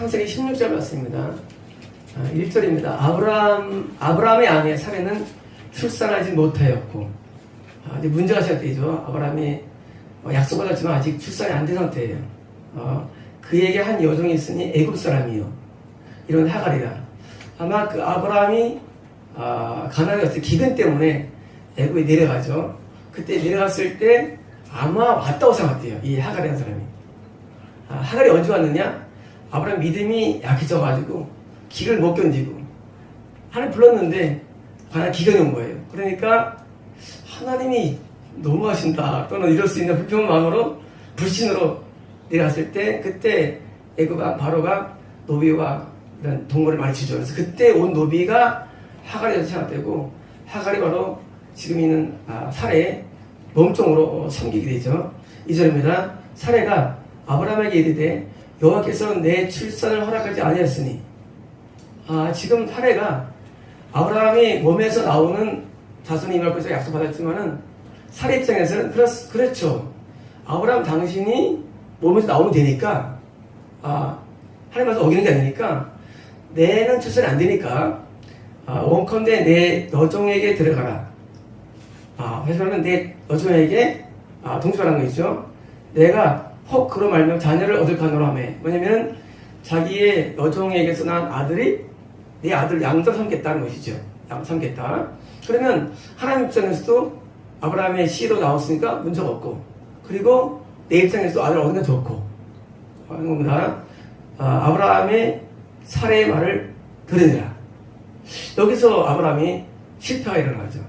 창세기 16절 말씀입니다. 1절입니다. 아브라함의 아내 사례는 출산하지 못하였고, 이제 문제가 시작되죠. 아브라함이 약속받았지만 아직 출산이 안 된 상태예요. 그에게 한 여종이 있으니 애굽 사람이요, 이런 하갈이라. 아마 그 아브라함이 가나안에 갔을 때 기근 때문에 애굽에 내려가죠. 그때 내려갔을 때 아마 왔다고 생각했대요, 이 하갈이라는 사람이. 하갈이 언제 왔느냐? 아브라함 믿음이 약해져가지고 길을 못 견디고 하나님 불렀는데 가나안 기근이 온 거예요. 그러니까 하나님이 너무하신다 또는 이럴 수 있는 불평한 마음으로 불신으로 내려갔을 때, 그때 애굽 바로가 노비와 이런 동물을 많이 주죠. 그래서 그때 온 노비가 하갈이라서 생각되고, 하갈이 바로 지금 있는 사례의 몸종으로 섬기게 되죠. 2절입니다. 사례가 아브라함에게 이르되 여호와께서 내 출산을 허락하지 아니하였으니, 지금 사례가 아브라함이 몸에서 나오는 자손이 임할 것을 약속받았지만은 사례 입장에서는 그렇죠. 아브라함 당신이 몸에서 나오면 되니까, 하나님 말씀 어기는 게 아니니까, 내는 출산이 안 되니까, 원컨대 내 여종에게 들어가라. 회사는 내 여종에게 동침하라는 거 있죠. 내가 혹 그로 말면 자녀를 얻을 가노라 하며, 왜냐면 자기의 여종에게서 난 아들이 내 아들 양자 삼겠다는 것이죠. 양 삼겠다. 그러면 하나님 입장에서도 아브라함의 씨로 나왔으니까 문제가 없고, 그리고 내 입장에서도 아들 얻는 게 좋고 하는 겁니다. 아브라함의 사례의 말을 들으니라. 여기서 아브라함이 실패가 일어나죠.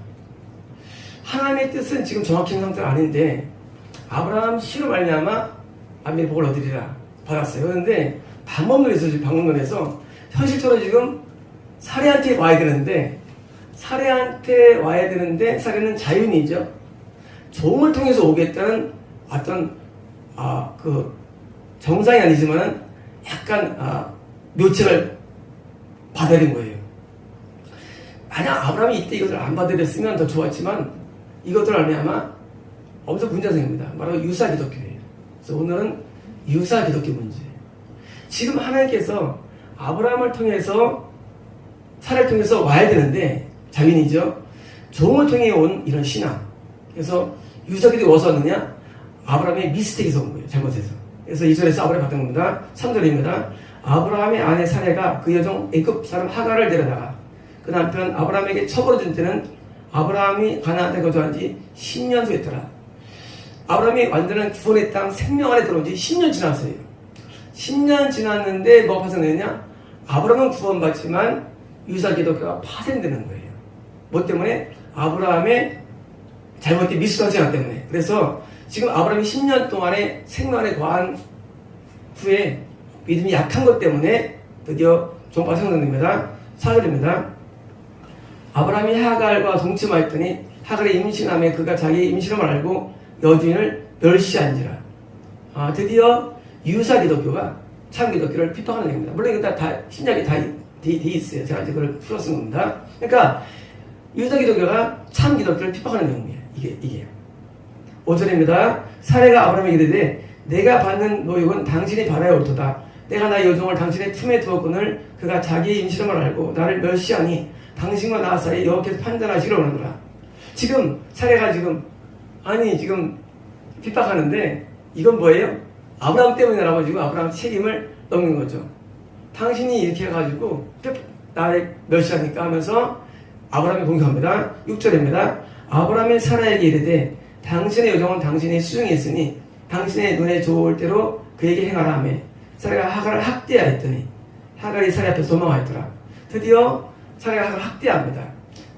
하나님의 뜻은 지금 정확한 상태가 아닌데 아브라함 씨로 말미암아 아미의 복을 얻으리라 받았어요. 그런데 방법론에서 현실적으로 지금 사례한테 와야 되는데, 사례는 자윤이죠. 종을 통해서 오겠다는 어떤 그 정상이 아니지만 약간 묘책을 받아야 된 거예요. 만약 아브라함이 이때 이것을 안 받아들였으면 더 좋았지만 이것들 알면 엄청 문제생깁니다. 바로 유사 기독교예요. 그래서 오늘은 유사 기독교 문제. 지금 하나님께서 아브라함을 통해서, 사례를 통해서 와야 되는데, 자민이죠. 종을 통해 온 이런 신앙. 그래서 유사 기독이 어디서 왔느냐? 아브라함의 미스테이크에서 온 거예요. 잘못해서. 그래서 2절에서 아브라함이 받은 겁니다. 3절입니다. 아브라함의 아내 사례가 그 여종 애굽 사람 하갈을 데려다가 그 남편 아브라함에게 첩으로 준 때는 아브라함이 가나안에 거주한 지 10년 후였더라. 아브라함이 완전한 구원의 땅 생명 안에 들어온 지 10년 지났어요. 10년 지났는데 뭐가 파생되느냐? 아브라함은 구원받지만 유사 기독교가 파생되는 거예요. 뭐 때문에? 아브라함의 잘못된 미숙한 생각 때문에. 그래서 지금 아브라함이 10년 동안에 생명 안에 거한 후에 믿음이 약한 것 때문에 드디어 종파가 생성됩니다. 4절입니다. 아브라함이 하갈과 동침하였더니 하갈이 임신함에 그가 자기 임신함을 알고 여주인을 멸시한지라. 드디어 유사 기독교가 참 기독교를 핍박하는 얘기입니다. 물론 이거 다 신약이 다 돼 있어요. 제가 이제 그걸 풀어 쓴 겁니다. 그러니까 유사 기독교가 참 기독교를 핍박하는 내용이에요. 이게 5절입니다. 사례가 아브라함에게 이르되 내가 받는 노역은 당신이 받아야 옳도다. 내가 나의 여종을 당신의 품에 두었거늘 그가 자기의 임신함을 알고 나를 멸시하니 당신과 나 사이 여호와께서 판단하시기를 원하노라. 지금 사례가 지금 핍박하는데 이건 뭐예요? 아브라함 때문이라고 지금 아브라함 책임을 넘긴 거죠. 당신이 이렇게 해가지고 나를 멸시하니까 하면서 아브라함이 공격합니다. 6절입니다. 아브라함의 사라에게 이르되 당신의 여종은 당신의 수중에 있으니 당신의 눈에 좋을 대로 그에게 행하라 하며 사라가 하갈을 학대하였더니 하갈이 사라 앞에서 도망하였더라. 드디어 사라가 하갈을 학대합니다.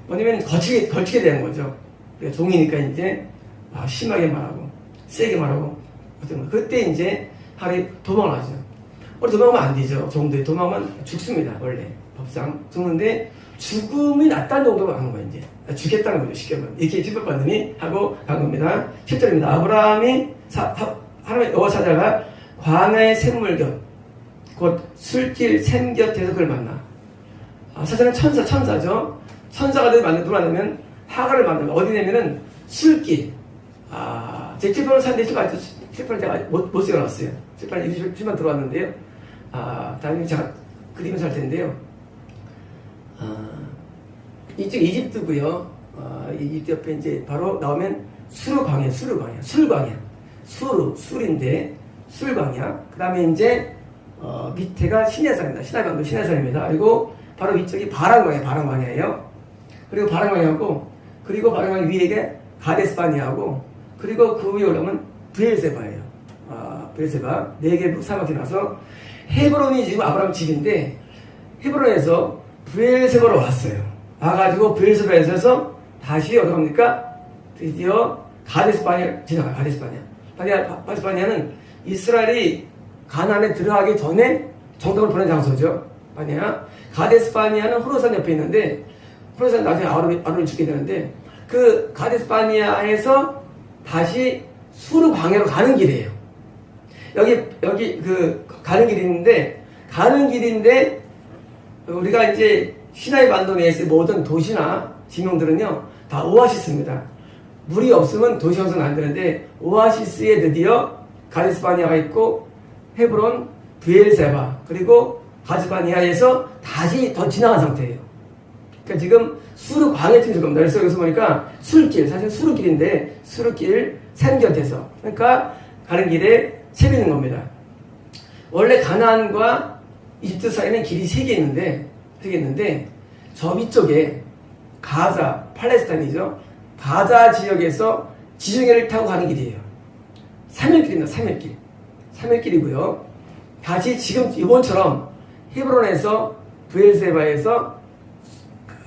뭐냐면 걸치게 되는 거죠. 종이니까 이제 심하게 말하고 세게 말하고 그때 이제 하갈이 도망을 하죠. 원래 도망하면 안 되죠. 종들이 도망하면 죽습니다. 원래 법상 죽는데 죽음이 낫다는 정도로 가는 거예요. 이제 죽겠다는 거죠. 쉽게 말하면 이렇게 핍박받느니 하고 간 겁니다. 7절입니다. 아브라함이 하나님의 여호와 찾아가 광야의 샘물 곁 곧 술길 샘 곁에서 그를 만나. 사실은 천사죠. 천사가 들어가면 하갈을 만납니다. 어디냐면은 술길. 제 칠판을 샀는데 칠판을 제가 못 세워놨어요. 칠판에 20만 들어왔는데요. 나중에 제가 그리면서 할 텐데요. 이쪽 이집트고요. 이집트 옆에 이제 바로 나오면 수르광야, 술인데 술광야. 그 다음에 이제 밑에가 시내산입니다. 시나이반도 시내산입니다. 그리고 바로 위쪽이 바람광야예요. 그리고 바람광야고, 그리고 바람광야 위에 가데스바니아고, 그리고 그 위에 올라오면 브엘세바예요. 브엘세바 4개 사막이 나서 헤브론이 지금 아브라함 집인데, 헤브론에서 브엘세바로 왔어요. 와가지고 브엘세바에서 다시 어디 갑니까? 드디어 가데스바니아 지나가요. 가데스바니아는 이스라엘이 가나안에 들어가기 전에 정복을 보낸 장소죠. 가데스바니아는 호로산 옆에 있는데, 호로산 나중에 아론이 죽게 되는데, 그 가데스바니아에서 다시 수르 광야로 가는 길이에요. 여기 그 가는 길인데 우리가 이제 시나이 반도 내에 있는 모든 도시나 지명들은요 다 오아시스입니다. 물이 없으면 도시 형성은 안 되는데, 오아시스에 드디어 가데스바니아가 있고, 헤브론, 브엘세바, 그리고 가데스바니아에서 다시 더 지나간 상태예요. 그러니까 지금 수르 광야쯤 줄 겁니다. 그래서 여기서 보니까 술길, 사실 수르길인데 수르길 산 곁에서, 그러니까 가는 길에 셈이 있는 겁니다. 원래 가나안과 이집트 사이에는 길이 3개 있는데 저 위쪽에 가자, 팔레스타인이죠. 가자 지역에서 지중해를 타고 가는 길이에요. 3일길입니다. 3일길이고요. 다시 지금 이번처럼 헤브론에서 브엘세바에서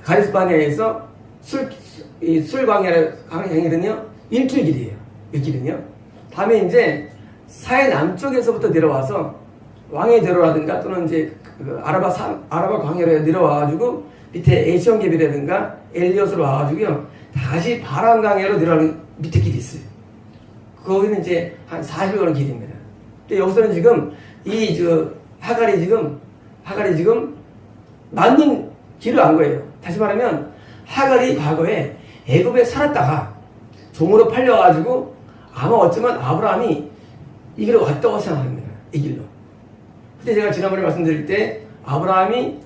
가데스바니아에서 술광야를 가는 길은요 일주일길이에요. 이 길은요. 다음에 이제 사해 남쪽에서부터 내려와서 왕의대로라든가 또는 이제 아라바 광야로 내려와가지고 밑에 에시온개비라든가 엘리엇으로 와가지고요 다시 바람광야로 내려가는 밑에 길이 있어요. 거기는 이제 한 40일 가는 길입니다. 근데 여기서는 지금 하갈이 지금 맞는 길을 안 거예요. 다시 말하면 하갈이 과거에 애굽에 살았다가 종으로 팔려가지고 아마 어쩌면 아브라함이 이 길로 왔다고 생각합니다. 이 길로. 근데 제가 지난번에 말씀드릴 때 아브라함이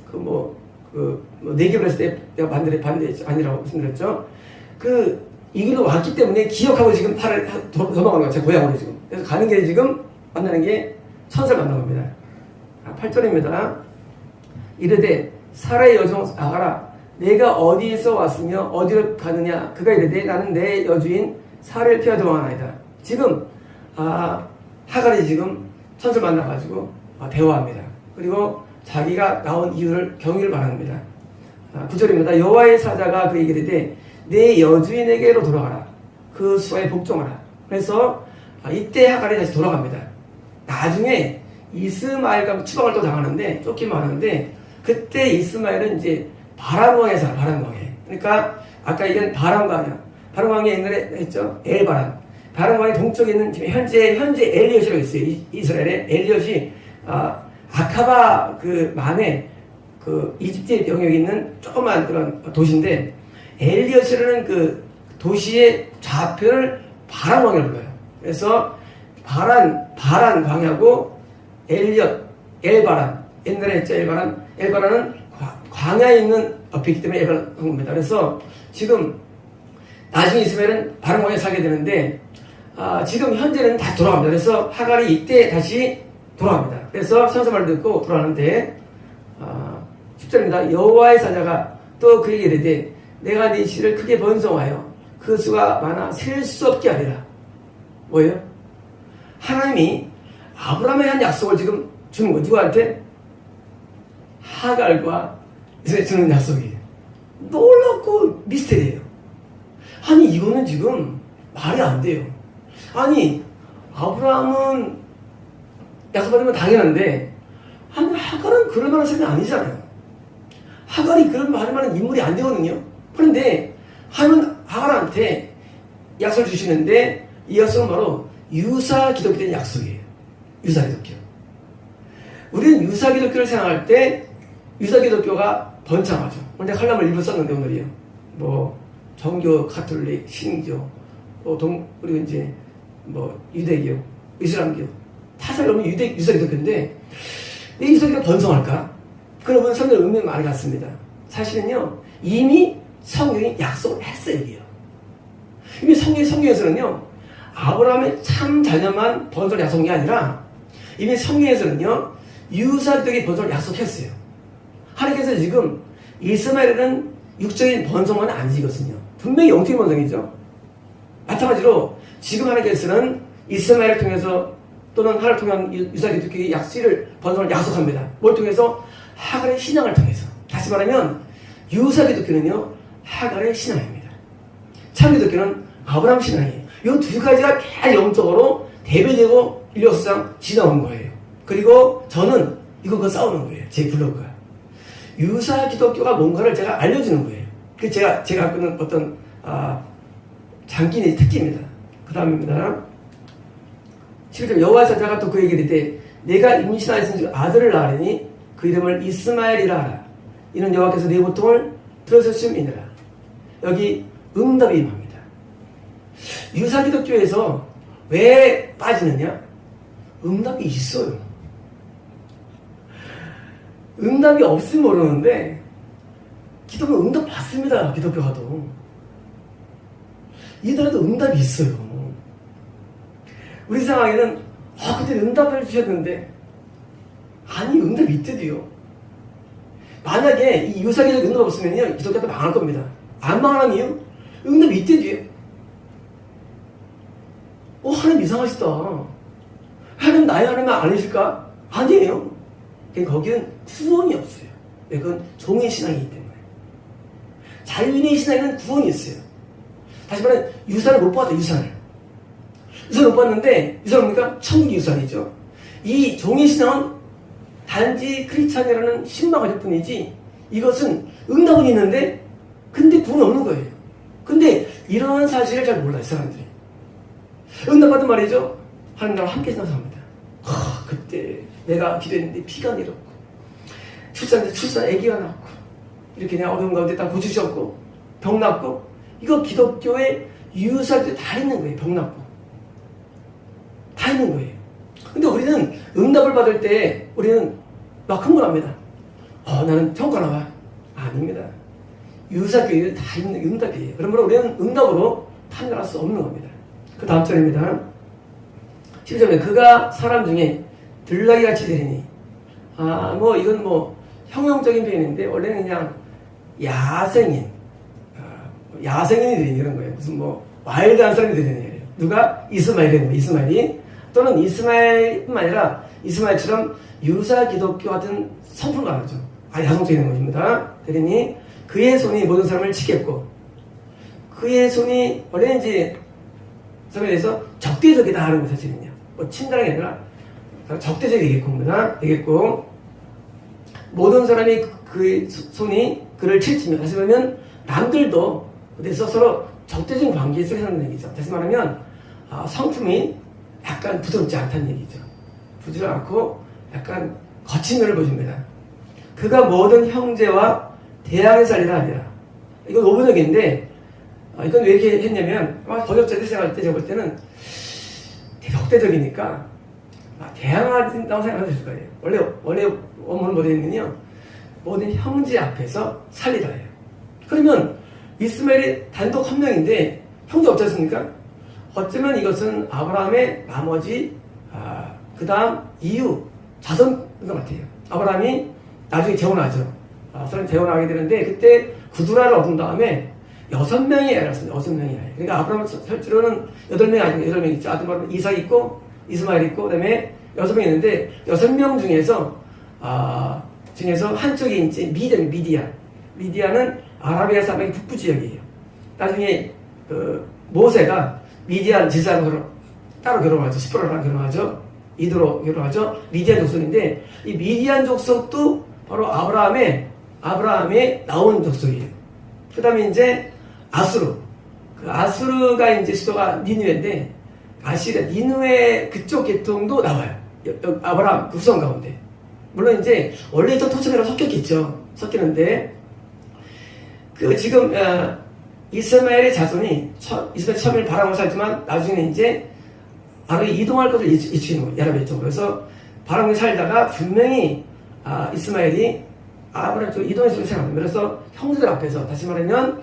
네겝을 했을 때 내가 반대 아니라고 말씀드렸죠. 이 길로 왔기 때문에 기억하고 지금 팔을 도망가는 거예요. 제 고향으로 지금. 그래서 가는 길에 지금 만나는 게 천사를 만난 겁니다. 8절입니다. 이르되 사라의 여종 아가라 내가 어디에서 왔으며 어디로 가느냐. 그가 이르되 나는 내 여주인 사라를 피하러 도망하나이다. 지금 하갈이 지금 천사를 만나가지고 대화합니다. 그리고 자기가 나온 이유를 경위를 말합니다. 9절입니다. 여호와의 사자가 그에게 이르되 내 여주인에게로 돌아가라. 그 수하에 복종하라. 그래서 이때 하갈이 다시 돌아갑니다. 나중에 이스마엘과 추방을 또 당하는데 쫓기만 하는데, 그때 이스마엘은 이제 바람광야에 살아. 바람광야에. 그러니까 아까 얘기한 바람광야 옛날에 했죠. 엘바람. 바람광야 동쪽에 있는 지금 현재 엘리엇이라고 있어요. 이스라엘에 엘리엇이 아카바 만에 이집트의 영역에 있는 조그만 그런 도시인데, 엘리엇이라는 그 도시의 좌표를 바람광야로 불러요. 그래서 바란 광야고 엘바란 옛날에 했죠. 엘바란은 광야에 있는 옆에 있기 때문에 엘바란 한 겁니다. 그래서 지금 나중에 이스마엘은 바람광야에 살게 되는데 지금 현재는 다시 돌아갑니다. 그래서 하갈이 이때 다시 돌아갑니다. 그래서 선서 말을 듣고 돌아가는데 10절입니다. 여호와의 사자가 또 그에게 이르되 내가 네 씨를 크게 번성하여 그 수가 많아 셀 수 없게 하리라. 뭐예요? 하나님이 아브라함에 한 약속을 지금 주는 거예요. 누구한테? 하갈과 이제 주는 약속이에요. 놀랍고 미스테리예요. 아니 이거는 지금 말이 안 돼요. 아니 아브라함은 약속받으면 당연한데 하갈은 그럴 만한 사람이 아니잖아요. 하갈이 그런 말할 만한 인물이 안 되거든요. 그런데 하나님은 하갈한테 약속을 주시는데 이 약속은 바로 유사 기독교에 대한 약속이에요. 유사 기독교. 우리는 유사 기독교를 생각할 때 유사 기독교가 번창하죠. 오늘 내가 칼럼을 일부 썼는데 오늘이요. 정교, 가톨릭, 신교, 그리고 이제 유대교, 이슬람교, 타살 없는 유사 기독교인데 왜 이스라엘이 번성할까? 그러면 성경의 의미가 많이 같습니다. 사실은요, 이미 성경이 약속을 했어요, 여기요. 이미 성경에서는요, 아브라함의 참 자녀만 번성을 약속한 게 아니라, 이미 성경에서는요, 유사기독의 번성을 약속했어요. 하나님께서 지금 이스마엘은 육적인 번성만 아니거든요. 분명히 영적인 번성이죠. 마찬가지로 지금 하나님께서는 이스마엘을 통해서 또는 하나님을 통한 유사기독의 약속을 번성을 약속합니다. 뭘 통해서? 하갈의 신앙을 통해서. 다시 말하면 유사기독교는요, 하갈의 신앙입니다. 참기독교는 아브라함 신앙이에요. 이 두 가지가 계속 영적으로 대비되고 인류사상 지나온 거예요. 그리고 저는 이거 싸우는 거예요. 제 블로그가. 유사기독교가 뭔가를 제가 알려주는 거예요. 그게 제가 갖고 있는 어떤 장기의 특기입니다. 그 다음입니다. 11절 여호와의 사자가 또 그에게 이르되 내가 임신하였은즉 아들을 낳으리니 그 이름을 이스마엘이라 하라. 이는 여호와께서 네 고통을 들어주심이니라. 여기 응답이 임합니다. 유사기독교에서 왜 빠지느냐? 응답이 있어요. 응답이 없으면 모르는데 기독교는 응답 받습니다. 기독교가도. 이들에도 응답이 있어요. 우리 상황에는 그때 응답을 주셨는데 아니 응답이 있대요. 만약에 이 유사기독 응답 없으면요 기독교도 망할 겁니다. 안 망하는 이유? 응답이 있대요. 하나님 이상하시다. 하나님 나의 하나님 아니실까? 아니에요. 거기는 구원이 없어요. 그건 종의 신앙이기 때문에. 자유인의 신앙에는 구원이 있어요. 다시 말하면 유산을 못 받았다. 유산을 못 받는데 유산은 뭡니까? 천국의 유산이죠. 이 종의 신앙은 단지 크리스찬이라는 신망 가질 뿐이지 이것은 응답은 있는데 근데 구원이 없는 거예요. 근데 이런 사실을 잘 몰라요. 사람들이. 응답받은 말이죠. 하나님 나와 함께 지나서 그때 내가 기도했는데 피가 내렸고 출산 아기가 낳고 이렇게 내가 어려운 가운데 딱 고치셨고 병 낫고 이거 기독교의 유사들 다 있는 거예요. 병 낫고 다 있는 거예요. 근데 우리는 응답을 받을 때 우리는 막 흥분합니다. 나는 평가 나와. 아닙니다. 유사교회를 다 있는 응답이에요. 그러므로 우리는 응답으로 판단할 수 없는 겁니다. 그 다음 절입니다. 11절에 그가 사람 중에 들나귀같이 되리니 이건 형용적인 표현인데 원래는 그냥 야생인이 되는 이런 거예요. 무슨 와일드한 사람이 되는 거예요. 누가? 이스마엘이 되는 거예요. 이스마엘이 또는 이스마엘뿐만 아니라 이스마엘처럼 유사 기독교 같은 성품을 말하죠. 야성적인 것입니다. 되리니 그의 손이 모든 사람을 치겠고 그의 손이 원래는 이제 사람에 대해서 적대적이다 하는 거 사실은요. 친다는 게 아니라 적대적이 되겠고 모든 사람이 그의 손이 그를 칠지며 다시 말하면 남들도 어디서 서로 적대적인 관계에 있는 얘기죠. 다시 말하면 성품이 약간 부드럽지 않다는 얘기죠. 부드럽지 않고 약간 거친 면을 보여줍니다. 그가 모든 형제와 대항해 살리라 하니라. 이건 오분역인데 이건 왜 이렇게 했냐면 번역자 생각할 때 제가 볼 때는 적대적이니까 대항한다고 생각하실 거예요. 원래 원문은 뭐되어 있느냐 모든 형제 앞에서 살리라예요. 그러면 이스마엘이 단독 한 명인데 형제 없지 않습니까? 어쩌면 이것은 아브라함의 나머지 그 다음 이후 자손인 것 같아요. 아브라함이 나중에 재혼하죠. 사람이 재혼하게 되는데 그때 구두라를 얻은 다음에 6명이 애였습니다. 6명이 애. 그러니까 아브라함은 실제로는 8명이 아니고 8명이 있죠. 아들 이삭 있고 이스마엘 있고 그다음에 6명이 있는데 6명 중에서 한쪽이 이제 미디아는 아라비아 사막의 북부 지역이에요. 나중에 모세가 미디안 지사로 따로 결혼하죠. 시프라랑 결혼하죠. 이도로 결혼하죠. 미디안 족속인데 이 미디안 족속도 바로 아브라함의 나온 족속이에요. 그 다음에 이제 아수르. 아수르가 이제 수도가 니누에인데 아시리아 니누에 그쪽 계통도 나와요. 아브라함 그 후손 가운데. 물론 이제 원래 있던 토착이랑 섞였겠죠. 섞이는데 지금 이스마엘의 자손이 이스마엘 처음에 바람을 살지만 나중에는 이제 바로 이동할 것을 예측하는 거예요. 야라베 쪽으로. 그래서 바람을 살다가 분명히 이스마엘이 아브라함 쪽 이동의 속에 생각합니다. 그래서 형제들 앞에서 다시 말하면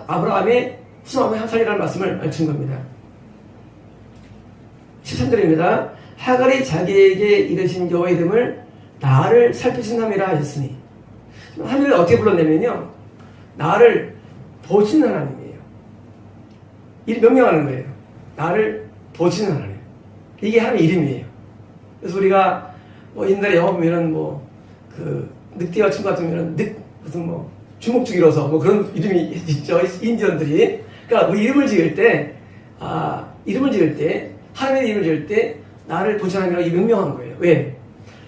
아브라함의 후손함에 살리라는 말씀을 준 겁니다. 13절입니다. 하갈이 자기에게 이르신 여호와의 이름을 나를 살피신함이라 하셨으니, 하늘을 어떻게 불렀냐면요, 나를 보시는 하나님이에요. 이 명명하는 거예요. 나를 보시는 하나님. 이게 하나님의 이름이에요. 그래서 우리가 옛날에 영화 보면은 늑대와 친구 같으면은 무슨 주먹죽이로서 그런 이름이 있죠. 인디언들이. 그러니까 우리 이름을 지을 때 하나님의 이름을 지을 때 나를 보시는 하나님이라고 명명한 거예요. 왜?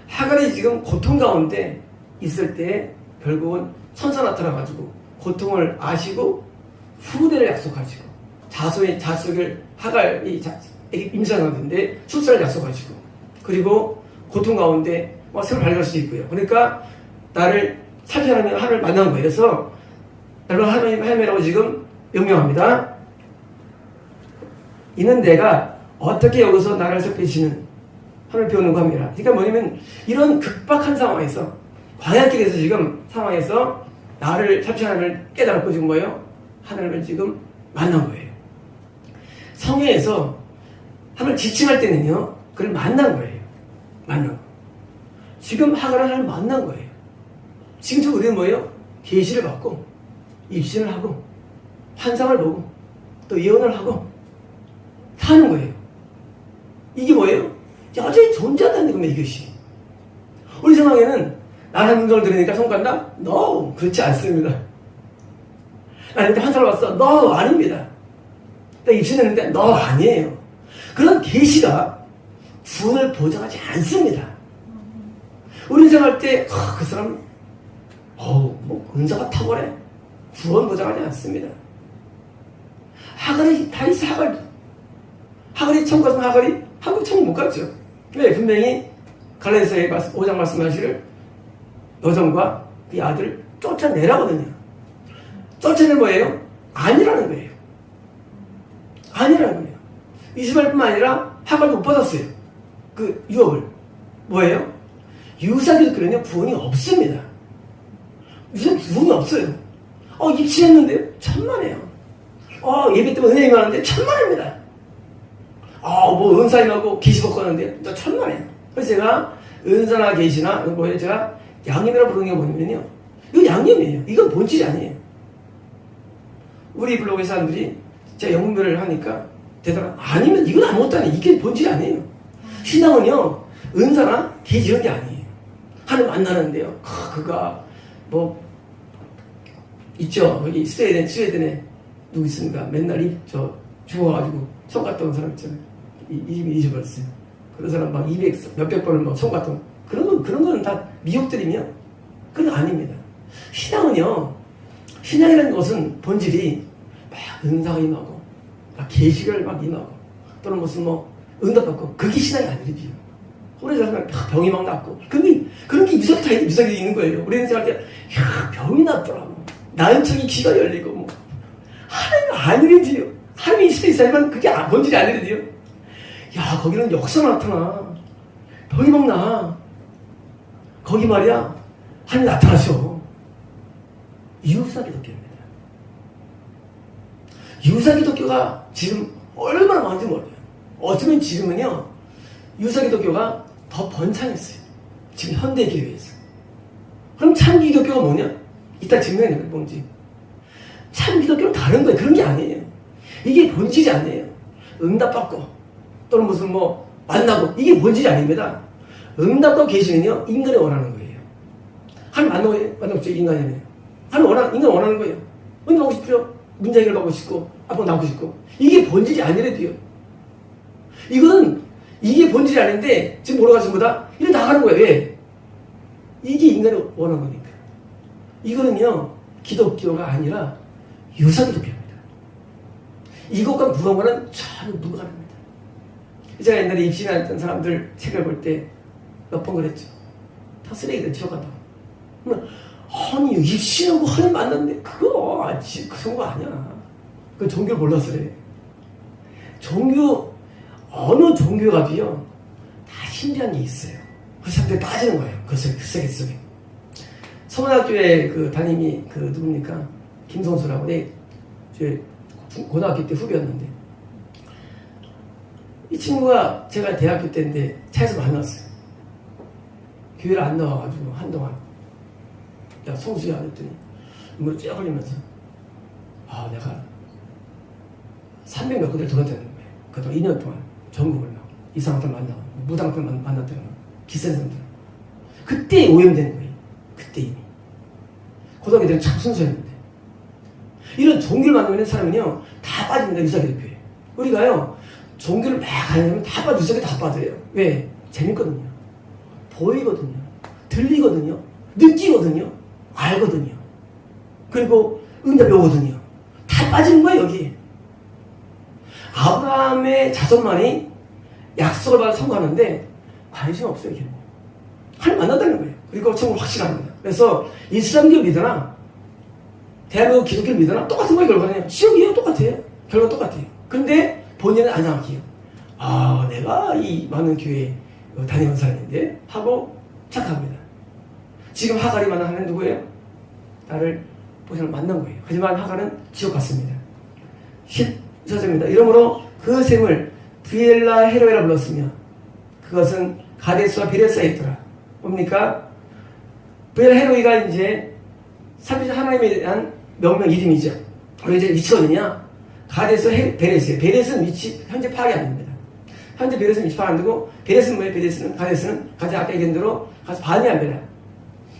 하갈이 지금 고통 가운데 있을 때 결국은 천사 나타나가지고 고통을 아시고 후대를 약속하시고 자식을 하갈이 임신하는데 출산을 약속하시고, 그리고 고통 가운데 새로 발견할 수도 있고요. 그러니까 나를 살피는 하나님을 만난 거예요. 그래서 여러분 하나님이라고 지금 명명합니다. 이는 내가 어떻게 여기서 나를 살피시는 하나님을 배우는가 합니다. 그러니까 뭐냐면 이런 극박한 상황에서, 광야길에서 지금 상황에서 나를 살피시는 하나님을 깨달았고 지금 뭐예요? 하나님을 지금 만난 거예요. 성회에서 하나님을 지칭할 때는요, 그걸 만난 거예요. 만난 거. 지금 하갈은 하나님을 만난 거예요. 지금 우리는 뭐예요? 계시를 받고 입신을 하고 환상을 보고 또 예언을 하고 다 하는 거예요. 이게 뭐예요? 여전히 존재한다는 겁니다. 이것이. 우리 상황에는 나는 음성을 들으니까 성공 간다? No! 그렇지 않습니다. 나는 환상을 봤어? No! 아닙니다. 나 입신했는데 No! 아니에요. 그런 계시가 구원을 보장하지 않습니다. 우리 생각할 때 그 사람 은사가 탁월해. 구원 보장하지 않습니다. 하갈이 천국 갔으면 하갈이 한국 천국 못 갔죠. 왜? 분명히 갈라디아서의 5장 말씀하시를 여정과 그 아들 쫓아내라거든요. 쫓아내는 뭐예요? 아니라는 거예요. 아니라는 거예요. 이스마엘뿐만 아니라 하갈도 못 받았어요. 그 유업을. 뭐예요? 유사기독교는요, 구원이 없습니다. 유사기독 구원이 없어요. 입신했는데요? 천만에요. 예배 때문에 은혜 임하는데 천만입니다. 은사 임하고 계시 받고 하는데 또 천만에요. 그래서 제가 은사나 계시나 제가 양념이라고 부르는 게 뭐냐면요, 이거 양념이에요. 이건 본질이 아니에요. 우리 블로그의 사람들이 제가 영문별을 하니까 대답을 아니면 이건 아무것도 아니에요. 이게 본질이 아니에요. 신앙은요, 은사나 계시 이런 게 아니에요. 하나님 만나는데요, 그가 있죠. 여기 스웨덴에 누구 있습니까? 맨날 죽어가지고 성 갔다 온 사람 있잖아요. 이름이 잊어버렸어요. 그런 사람 막 몇백 번을 성 갔다 온. 그런 거는 다 미혹들이며, 그건 아닙니다. 신앙이라는 것은 본질이 막 은사가 임하고, 막 계시를 막 임하고, 또는 무슨 응답받고, 그게 신앙이 아니래요. 우리 사람은 병이 막 낫고, 그런 게 유사기 있는 거예요. 우리는 생각할 때, 병이 낫더라고. 난청이 귀가 열리고, 하나님 아니래요. 하나님이 있을 때 있어야만 그게 본질이 아니래요. 거기는 역사 나타나. 병이 막 나. 거기 말이야, 하나님 나타나셔. 유사기독교입니다. 유사기독교가 지금 얼마나 많은지 몰라요. 어쩌면 지금은요, 유사기독교가 더 번창했어요. 지금 현대기교에서. 그럼 참기독교가 뭐냐? 이따 증명해 내가 뭔지. 참기독교는 다른 거예요. 그런 게 아니에요. 이게 본질이 아니에요. 응답받고 또는 무슨 만나고, 이게 본질이 아닙니다. 응답과 계시는요, 인간이 원하는 거예요. 하나님 만나고 싶죠. 인간이 인간 원하는 거예요. 응답하고 싶죠. 문제 해결받고 싶고 앞으로 나오고 싶고. 이게 본질이 아니래도요. 이게 본질이 아닌데 지금 뭐라고 하신 거다? 이래 나가는 거예요. 왜? 이게 인간이 원하는 거니까. 이거는요, 기독교가 아니라 유사기독교입니다. 이것과 무언가는 전혀 무관합니다. 제가 옛날에 입신했던 사람들 책을 볼 때 몇 번 그랬죠. 다 쓰레기들 지어간다고. 아니, 입신하고 하나님 만났는데 그거 그런 거 아니야. 그 종교를 몰라서 그래. 어느 종교가도요, 다 신비한 게 있어요. 그 사람들이 빠지는 거예요. 그 세계 속에. 서문학교에 그 담임이 그 누굽니까? 김성수라고. 제 고등학교 때 후배였는데. 이 친구가 제가 대학교 때인데 차에서 만났어요. 교회를 안 나와가지고 한동안. 야, 성수야. 그랬더니 눈물이 쫙 흘리면서 내가 300 몇 군데를 돌아다니는 거예요. 그동안 2년 동안 전국을 막 이상한 사람 만나고 무당들 만났다는 거. 기센 사람들. 그때 오염되는 거예요. 그때 이미. 고등학교 때는 참 순수했는데. 이런 종교를 만나는 사람은요, 다 빠집니다. 유사기독교에. 우리가요, 종교를 막 가려면 다 빠져, 유사기 다 빠져요. 왜? 재밌거든요. 보이거든요. 들리거든요. 느끼거든요. 알거든요. 그리고 응답이 오거든요. 다 빠지는 거예요, 여기. 아브라함의 자손만이 약속을 받아 성공하는데 관심 없어요, 걔는. 하나님 만난다는 거예요. 그리고 천국을 확신합니다. 그래서 이슬람교 믿으나 대한민국 기독교를 믿으나 똑같은 거예요, 결과는요. 지옥이에요, 똑같아요. 결과 똑같아요. 근데 본인은 안 생각해요. 내가 이 많은 교회에 다니는 사람인데 하고 착각합니다. 지금 하갈이 만난 하나는 누구예요? 나를 보시는 만난 거예요. 하지만 하갈은 지옥 갔습니다. 14절입니다. 이러므로 그 셈을 브엘라 헤로이라 불렀으며 그것은 가데스와 베레스에 있더라. 뭡니까? 브엘라 헤로이가 이제 삼위일체 하나님에 대한 명명 이름이죠. 이제 위치가 어디냐? 가데스 베레스예요. 베레스는 위치 현재 파악이 안 됩니다. 현재 베레스는 위치 파악 안 되고 베레스는 뭐예요? 베레스는 가데스는 가장 아까 얘기한 대로 가서 반야입니다.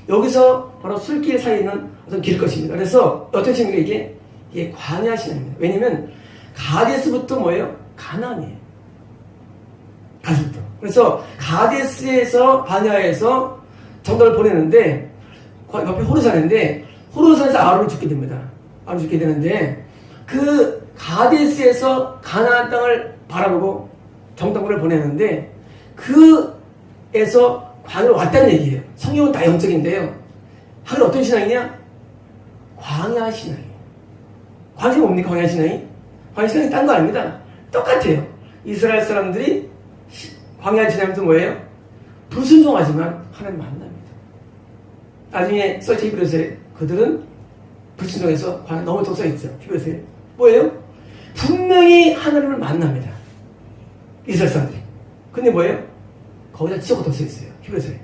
여기서 바로 술길 사이에 있는 어떤 길일 것입니다. 그래서 어떤 친구가 이게 광야 신앙입니다. 왜냐면 가데스부터 뭐예요? 가나안이에요. 가데스부터. 그래서 가데스에서 반야에서 정답을 보내는데 옆에 호르산인데 호르산에서 아론을 죽게 됩니다. 아론을 죽게 되는데 그 가데스에서 가나안 땅을 바라보고 정답을 보내는데 그에서 광야로 왔다는 얘기예요. 성경은 다 영적인데요. 하긴 어떤 신앙이냐? 광야 신앙이에요. 광야가 뭡니까? 광야 신앙이? 광야 신앙이 딴 거 아닙니다. 똑같아요. 이스라엘 사람들이 광야 지나면서 뭐예요? 불순종하지만 하나님 만납니다. 나중에 써있죠. 히브리서에 그들은 불순종해서 광야 넘어져 써있죠. 히브리서에 뭐예요? 분명히 하나님을 만납니다. 이스라엘 사람들이. 근데 뭐예요? 거기다 지옥도 써있어요. 히브리서에.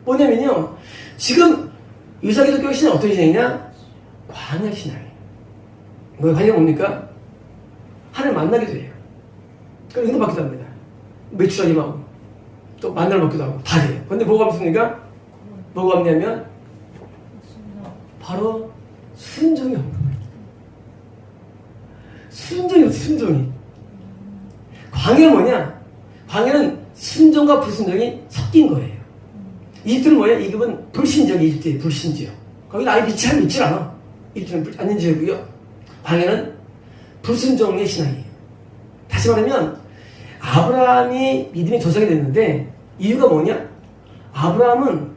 뭐냐면요. 지금 유사기독교 신앙은 어떤 신앙이냐? 광야 신앙이에요. 광야가 뭡니까? 하나님 만나기도 해요. 그럼 은혜 받기도 합니다. 매출하기도 하고 또 만날 받기도 하고 다 돼요. 근데 뭐가 없습니까? 뭐가 없냐면 바로 순종이 없는 거예요. 순종이 없어요. 순종이. 광야는 뭐냐? 광야는 순종과 불순종이 섞인 거예요. 이집트는 뭐예요? 이집트는 불신지역이 이집트예요. 불신지역. 거기는 아예 믿질 않아. 이집트는 않는 지역이고요. 광야는 불순종의 신앙이에요. 다시 말하면 아브라함이 믿음의 조상이 됐는데 이유가 뭐냐? 아브라함은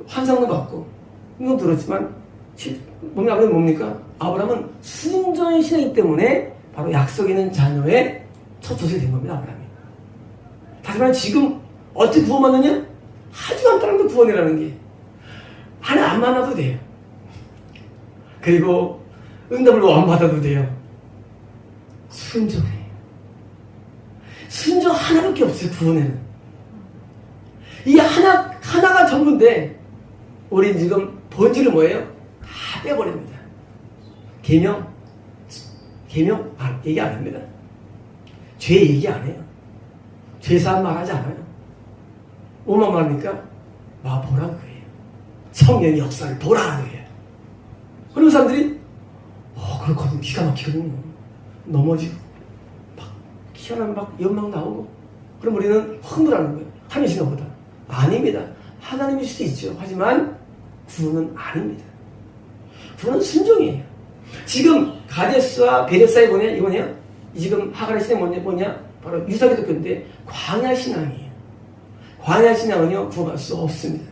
환상도 받고 이건 들었지만 아브라함은 뭡니까? 아브라함은 순종의 신앙이기 때문에 바로 약속 있는 자녀의 첫 조상이 된 겁니다. 아브라함이. 다시 말하면 지금 어떻게 구원받느냐? 아주 간단한 거 구원이라는 게 하나 안 만나도 돼요. 그리고 응답을 안 받아도 돼요. 순종해요. 순종 하나밖에 없어요. 구원에는. 이게 하나가 전부인데 우리는 지금 본질은 뭐예요? 다 빼버립니다. 계명 얘기 안 합니다. 죄 얘기 안 해요. 죄사한 말 하지 않아요. 뭐만 말합니까? 보라고 해요. 성령의 역사를 보라고 해요. 그런 사람들이 그렇거든. 기가 막히거든요. 넘어지고 막 희한한 연막 나오고 그럼 우리는 흥분하는 거예요. 하나님이신가 보다. 아닙니다. 하나님일 수도 있죠. 하지만 구원은 아닙니다. 구원은 순종이에요. 지금 가데스와 베레사에 이거냐? 지금 하갈의 신앙이 뭐냐? 바로 유사기독교인데 광야 신앙이에요. 광야 신앙은요 구원할 수 없습니다.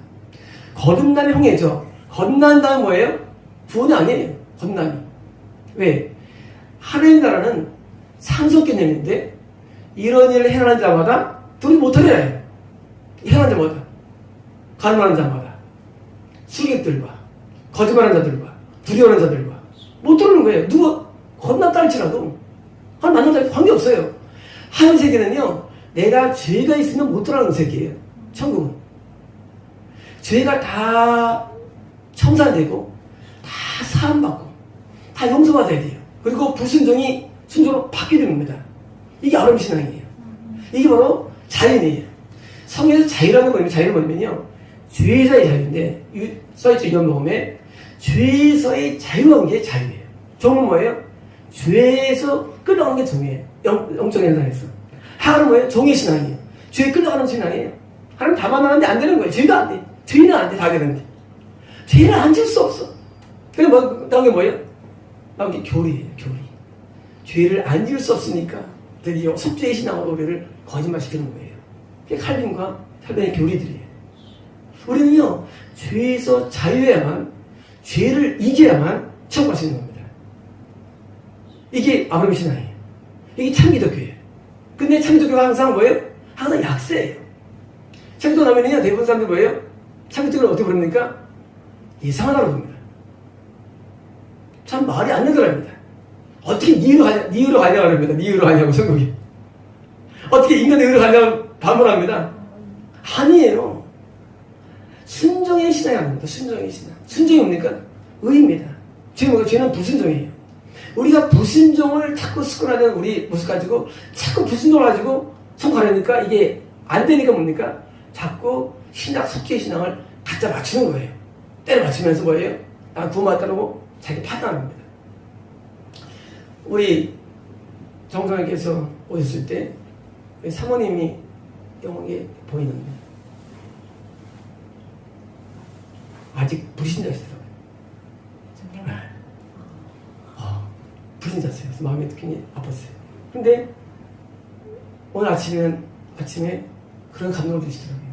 거듭남의 형해죠. 거듭난 다음 뭐예요? 구원이 아니에요. 거듭남이. 왜? 하나님 나라는 상속 개념인데 이런 일을 행하는 자마다 들지 못하게 해요. 행하는 자마다. 간만한 자마다 수객들과 거짓말하는 자들과 두려워하는 자들과 못 들어오는 거예요. 누가 겁났다 할지라도 한 만난 자들 관계없어요. 하늘 세계는요, 내가 죄가 있으면 못 들어가는 세계예요. 천국은 죄가 다 청산되고 다 사함받고 다 용서받아야 돼요. 그리고 불순종이 순종으로 바뀌게 됩니다. 이게 아브라함 신앙이에요. 이게 바로 자연이에요. 성경에서 자유라는 거, 자유는 뭐냐면요, 죄에서의 자유인데, 써있죠, 이언복음에 죄에서의 자유한 게 자유예요. 종은 뭐예요? 죄에서 끌려가는 게 종이에요. 영적인 현상에서. 하나는 뭐예요? 종의 신앙이에요. 죄에 끌려가는 신앙이에요. 하나는 다 만나는데 안 되는 거예요. 죄가 안 돼. 죄는 안 돼. 다 되는데. 죄를 안 질 수 없어. 그래서 나온 게 뭐예요? 나온 게 교리예요. 교리. 죄를 안 질 수 없으니까 드디어 속죄의 신앙으로 우리를 거짓말시키는 거예요. 그게 칼빈과 칼빈의 교리들이에요. 우리는요, 죄에서 자유해야만, 죄를 이겨야만 천국 갈 수 있는 겁니다. 이게 아브라함 신앙이에요. 이게 참기독교예요. 근데 참기독교가 항상 뭐예요? 항상 약세예요. 참기독교 나면은요, 대부분 사람들이 뭐예요? 참기독교를 어떻게 부릅니까? 이상하다고 부릅니다. 참 말이 안 되더랍니다. 어떻게 네 의로 가냐고 합니다. 네 의로 가냐고, 천국이. 어떻게 인간의 의로 가냐고 반문합니다. 아니에요. 순종의 신앙이 아닙니다. 순종의 신앙. 순종이 뭡니까? 의입니다. 죄는 불순종이에요. 우리가 불순종을 자꾸 습관하는 우리 모습 가지고 자꾸 불순종을 가지고 성공하려니까 이게 안 되니까 뭡니까? 자꾸 신학, 속죄의 신앙을 갖다 맞추는 거예요. 때려 맞추면서 뭐예요? 난 구원받았다고 자기 판단합니다. 우리 정성님께서 오셨을 때 사모님이 영웅에 보이는데 아직 불신자시더라고요. 불신자였어요. 그래서 마음이 굉장히 아팠어요. 근데 오늘 아침에 그런 감동을 주시더라고요.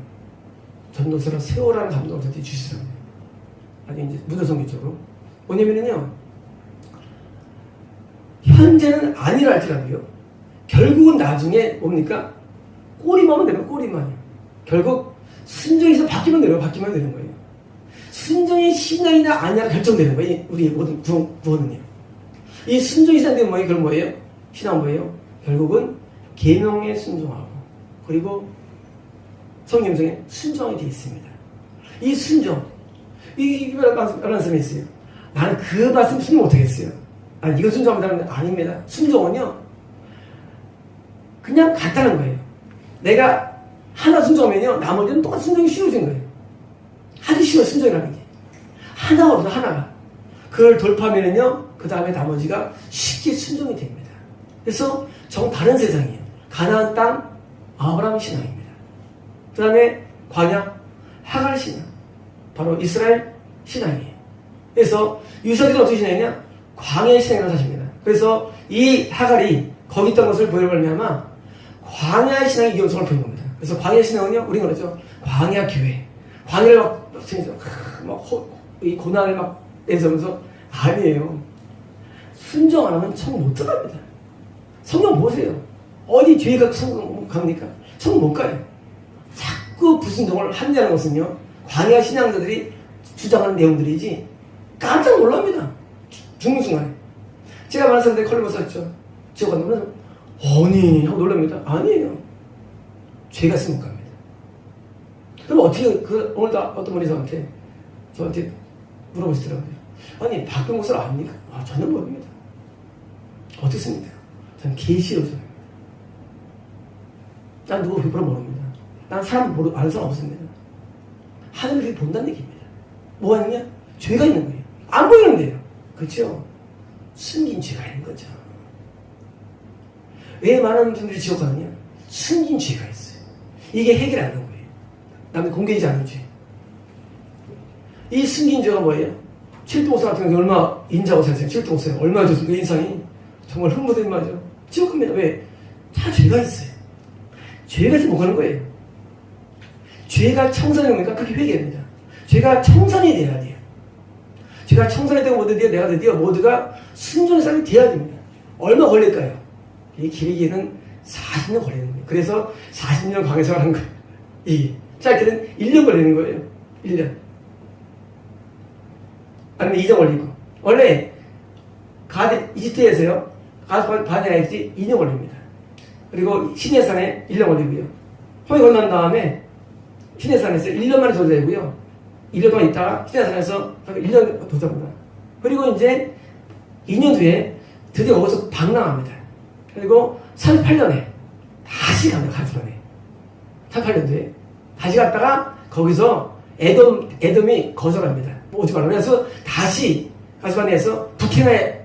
전도서를 세워라는 감동을 저한테 주시더라고요. 아니 이제 무도성기적으로 뭐냐면요, 현재는 아니라 할지라도요, 결국은 나중에 뭡니까? 꼬리만은 되면 꼬리만이요. 결국 순종에서 바뀌면 되는 거예요. 순종이 신앙이나 아니냐 결정되는 거예요. 우리 모든 구원은요. 이 순종이 시작되면 뭐예요? 그럼 뭐예요? 신앙은 뭐예요? 결국은 계명에 순종하고 그리고 성경성에 순종이 되어 있습니다. 이 순종, 이게 말씀이 있어요. 나는 그 말씀 순종 못하겠어요. 이거 순종합니다. 아닙니다. 순종은요, 그냥 간단한 거예요. 내가 하나 순종하면요, 나머지는 똑같이 순종이 쉬워진 거예요. 아주 쉬워, 순종이라는 게. 하나거든요, 하나가. 그걸 돌파하면은요, 그 다음에 나머지가 쉽게 순종이 됩니다. 그래서 정 다른 세상이에요. 가나안 땅, 아브라함 신앙입니다. 그 다음에 광야, 하갈 신앙. 바로 이스라엘 신앙이에요. 그래서 유사들은 어떻게 신앙이냐? 광야의 신앙이라고 사십니다. 그래서 이 하갈이 거기 있던 것을 보여버리면 광야의 신앙의 위험성을 보이는 겁니다. 그래서 광야의 신앙은요, 우리가 그러죠. 광야 교회. 광야를 이 고난을 막 내서면서 아니에요. 순종 안 하면 천국 못 들어갑니다. 성경 보세요. 어디 죄가 천국 갑니까? 천국 못 가요. 자꾸 불순종을 합리하는 것은요, 광야 신앙자들이 주장하는 내용들이지 깜짝 놀랍니다. 죽는 순간에. 제가 많은 사람들이 컬리버 썼죠. 지옥 간다면 아니 하고 놀랍니다. 아니에요. 죄가 있으면 못 갑니다. 그럼 어떻게 오늘도 어떤 분이 저한테 물어보시더라고요. 아니 박병 목사를 압니까? 저는 모릅니다. 어떻게 씁니까? 저는 계시로 써요. 난 누구 100% 모릅니다. 난 사람 아는 사람 없습니다. 하늘을 그렇게 본다는 얘기입니다. 뭐가 있느냐? 죄가 있는 거예요. 안 보이는데요. 그렇죠? 숨긴 죄가 있는 거죠. 왜 많은 분들이 지옥 가느냐? 숨긴 죄가 있어요. 이게 해결 안 되는 거예요. 남들 공개되지 않은 죄. 이 숨긴 죄가 뭐예요? 칠두오사 같은 경우 얼마 인자고 생각해요. 칠두오사 얼마나 좋습니까? 인상이 정말 흥분된 말이죠. 지옥 갑니다. 왜? 다 죄가 있어요. 죄가 있으면 못 가는 거예요. 죄가 청산이 뭡니까? 그게 회개입니다. 죄가 청산이 돼야 돼요. 죄가 청산이 되고 내가 드디어 모두가 순종의 삶이 돼야 됩니다. 얼마 걸릴까요? 이 길게는 40년 걸리는 거예요. 그래서 40년 강해서 하는 거예요. 짧게는 1년 걸리는 거예요. 1년. 아니면 2년 걸리고. 원래 이집트에서요. 가서 바디라이트 2년 걸립니다. 그리고 시내산에 1년 걸리고요. 홍해 건넌 다음에 시내산에서 1년 만에 도착되고요. 1년 동안 있다가 시내산에서 1년 도착합니다. 그리고 이제 2년 뒤에 드디어 거기서 방랑합니다. 그리고 38년에 다시 갑니다. 가스반에 38년도에 다시 갔다가 거기서 에돔이 거절합니다. 오지 말라. 그래서 다시 가스반에서 북해나에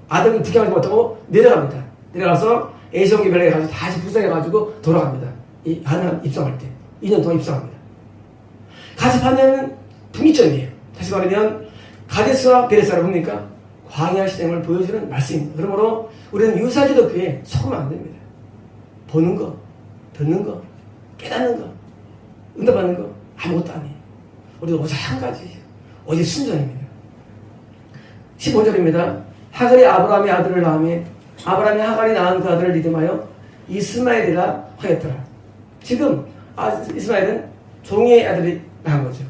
아담이 북해하지 못하고 내려갑니다. 내려가서 에이성기별에 가서 다시 불쌍해가지고 돌아갑니다. 이 하나님 입성할 때 2년 동안 입성합니다. 가스반에는 분기점이에요. 다시 말하면 가데스와 베레스가 뭡니까? 광야 시대를 보여주는 말씀입니다. 그러므로 우리는 유사기독교에 속으면 안 됩니다. 보는 거, 듣는 거, 깨닫는 거, 응답받는 거 아무것도 아니에요. 우리도 오직 한 가지예요. 오직 순전입니다. 15절입니다. 하갈이 아브라함의 아들을 낳으며 아브라함이 하갈이 낳은 그 아들을 믿음하여 이스마엘이라 하였더라. 지금 이스마엘은 종의 아들이 낳은 거죠.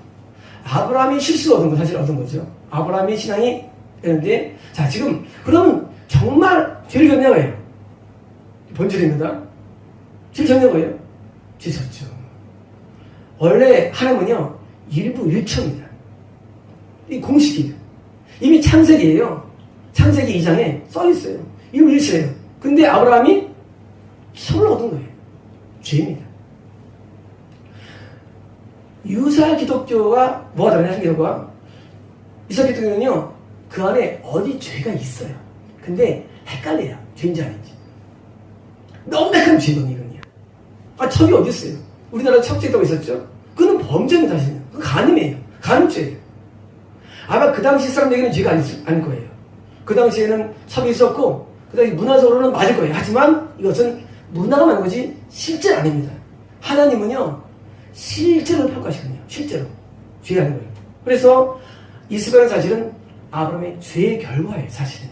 아브라함이 실수를 얻은 거 사실 얻은 거죠. 아브라함의 신앙이 되는데 자 지금 그러면 정말 죄를 졌냐 거예요. 본질입니다. 죄를 졌냐 거예요. 죄 졌죠. 원래 하나님은요 일부 일처입니다. 이 공식이에요. 이미 창세기예요. 창세기 2장에 써 있어요. 일부 일처예요. 근데 아브라함이 선을 얻은 거예요. 죄입니다. 유사 기독교가 뭐가 다르냐 한교가 유사 기독교는요 그 안에 어디 죄가 있어요. 근데 헷갈려요. 죄인지 아닌지. 명백한 죄범이거든요. 첩이 어디 있어요? 우리나라 첩죄했다고 있었죠? 그는 범죄입니다. 사실은. 그건 간음이에요. 간음죄예요. 아마 그 당시 사람들에게는 죄가 아닐 거예요. 그 당시에는 첩이 있었고 그 당시 문화적으로는 맞을 거예요. 하지만 이것은 문화가 맞는 거지 실제 아닙니다. 하나님은요 실제로 평가하시거든요. 실제로. 죄가 아닌 거예요. 그래서 이스라엘은 사실은 아브라함의 죄의 결과예요. 사실은요.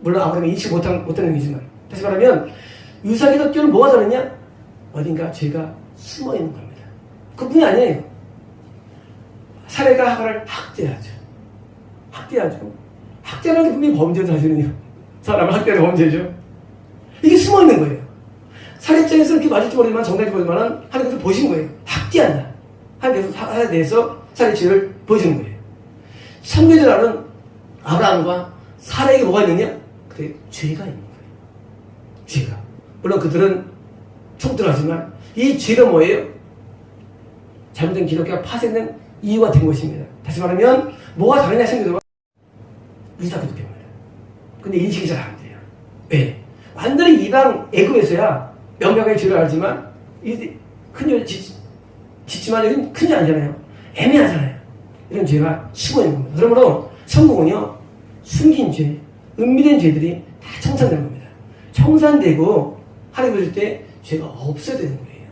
물론 아브라함이 인식 못하는 얘기지만 다시 말하면 유사기독교는 뭐가 다르냐? 어딘가 죄가 숨어있는 겁니다. 그뿐이 아니에요. 사례가 하갈을 학대하죠. 학대하죠. 학대하는 게 분명히 범죄죠. 사실은요. 사람을 학대하는 범죄죠. 이게 숨어있는 거예요. 사례 입장에서 이렇게 맞을지 모르지만 정답일지 모르지만 하나님께서 보신 거예요. 학대한다. 하나님께서 사례에 대해서 사례 죄를 보여주는 거예요. 성경에는 아브라함과 사라에게 뭐가 있느냐? 그래, 죄가 있는 거예요. 죄가. 물론 그들은 총들하지만 이 죄가 뭐예요? 잘못된 기독교가 파생된 이유가 된 것입니다. 다시 말하면 뭐가 다르냐 생각해봐. 유사기독교입니다. 근데 인식이 잘 안 돼요. 왜? 완전히 이방 애굽에서야 명백하게 죄를 알지만 큰 죄를 짓지만 여기는 큰 죄 아니잖아요. 애매하잖아요. 이런 죄가 숨어있는 겁니다. 그러므로 천국은요 숨긴 죄, 은밀한 죄들이 다 청산되는 겁니다. 청산되고 하나님 보실 때 죄가 없어야 되는 거예요.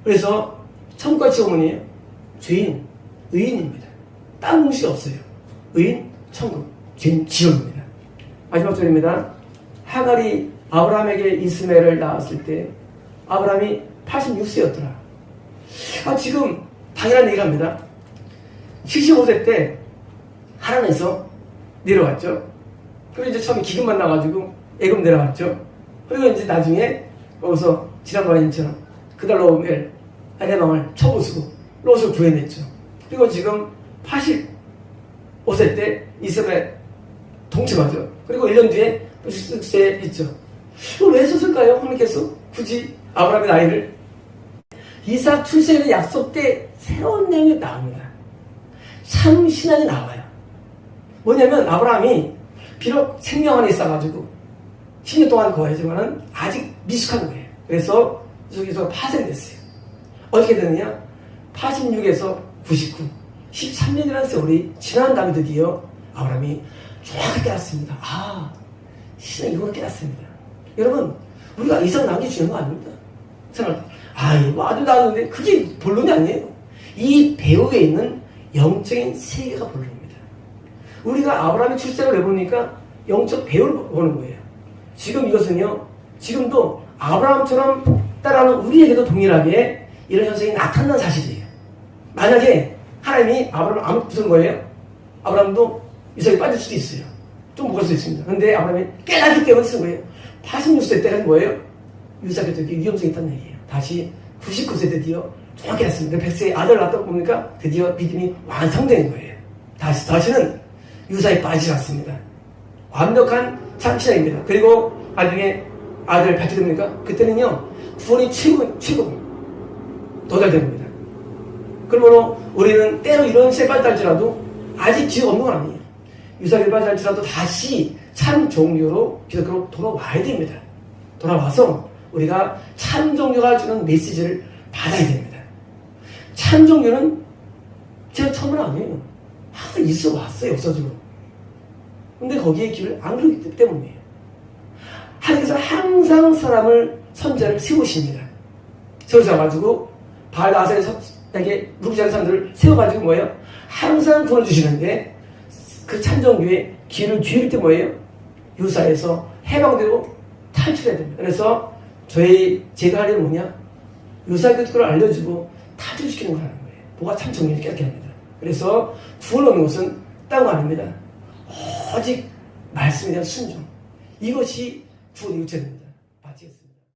그래서 천국과 지옥은요 죄인, 의인입니다. 딴 공식이 없어요. 의인, 천국, 죄인, 지옥입니다. 마지막 절입니다. 하갈이 아브라함에게 이스마엘을 낳았을 때 아브라함이 86세였더라. 지금 당연한 얘기를 합니다. 75세 때 하란에서 내려왔죠. 그리고 이제 처음에 기근만 나가지고 애굽 내려왔죠. 그리고 이제 나중에 거기서 지난번에 인처럼 그달로멜 아내방을 쳐부수고 롯을 구해냈죠. 그리고 지금 85세 때 이스마엘 동침하죠. 그리고 1년 뒤에 86세 했죠. 왜 썼을까요? 하나님께서 굳이 아브라함의 나이를 이삭 출생의 약속 때 새로운 내용이 나옵니다. 참 신앙이 나와요. 뭐냐면 아브라함이 비록 생명 안에 있어가지고 10년 동안 거하지만은 아직 미숙한 거예요. 그래서 여기서 파생됐어요. 어떻게 되느냐? 86에서 99, 13년이라는 세월이 지난 다음에 드디어 아브라함이 정확하게 깨닫습니다. 신앙이 이거를 깨닫습니다. 여러분, 우리가 이상 남겨주는 거 아닙니다. 생각할 때, 이거 아들 낳았는데 그게 본론이 아니에요. 이 배후에 있는 영적인 세계가 본론입니다. 우리가 아브라함의 출생을 해보니까 영적 배후를 보는 거예요. 지금 이것은요, 지금도 아브라함처럼 따라하는 우리에게도 동일하게 이런 현상이 나타난 사실이에요. 만약에 하나님이 아브라함을 아무 무슨 거예요? 아브라함도 이삭에 빠질 수도 있어요. 좀 먹을 수 있습니다. 근데 아브라함이 깨닫기 때문에 쓴 거예요. 86세 때는 뭐예요? 유삭에도 이렇게 위험성이 있다는 얘기예요. 다시 99세 드디어 정확히 했습니다. 100세에 아들 낳았다고 보니까 드디어 믿음이 완성된 거예요. 다시는 유사에 빠지지 않습니다. 완벽한 참신앙입니다. 그리고 나중에 아들 낳게 됩니까? 그때는요, 구원이 최고 도달된 겁니다. 그러므로 우리는 때로 이런 시에 빠질지라도 아직 기회가 없는 건 아니에요. 유사에 빠질지라도 다시 참 종교로 기독교로 돌아와야 됩니다. 돌아와서 우리가 참 종교가 주는 메시지를 받아야 됩니다. 참 종교는 제가 처음은 아니에요. 항상 있어 왔어요, 역사적으로. 근데 거기에 길을 안 그러기 때문이에요. 하나님께서 항상 사람을, 선자를 세우십니다. 세우셔가지고 바알-아셀에게 누구지 않은 사람들을 세워가지고 뭐예요? 항상 구원을 주시는데 그 참종교의 길을 기울일 때 뭐예요? 유사에서 해방되고 탈출해야 됩니다. 그래서 제가 할 일은 뭐냐? 유사 교육을 알려주고 탈출시키는 걸 하는 거예요. 뭐가 참 정리를 깨닫게 합니다. 그래서 구원 얻는 것은 딴 거 아닙니다. 오직 말씀에 대한 순종. 이것이 구원의 유체입니다.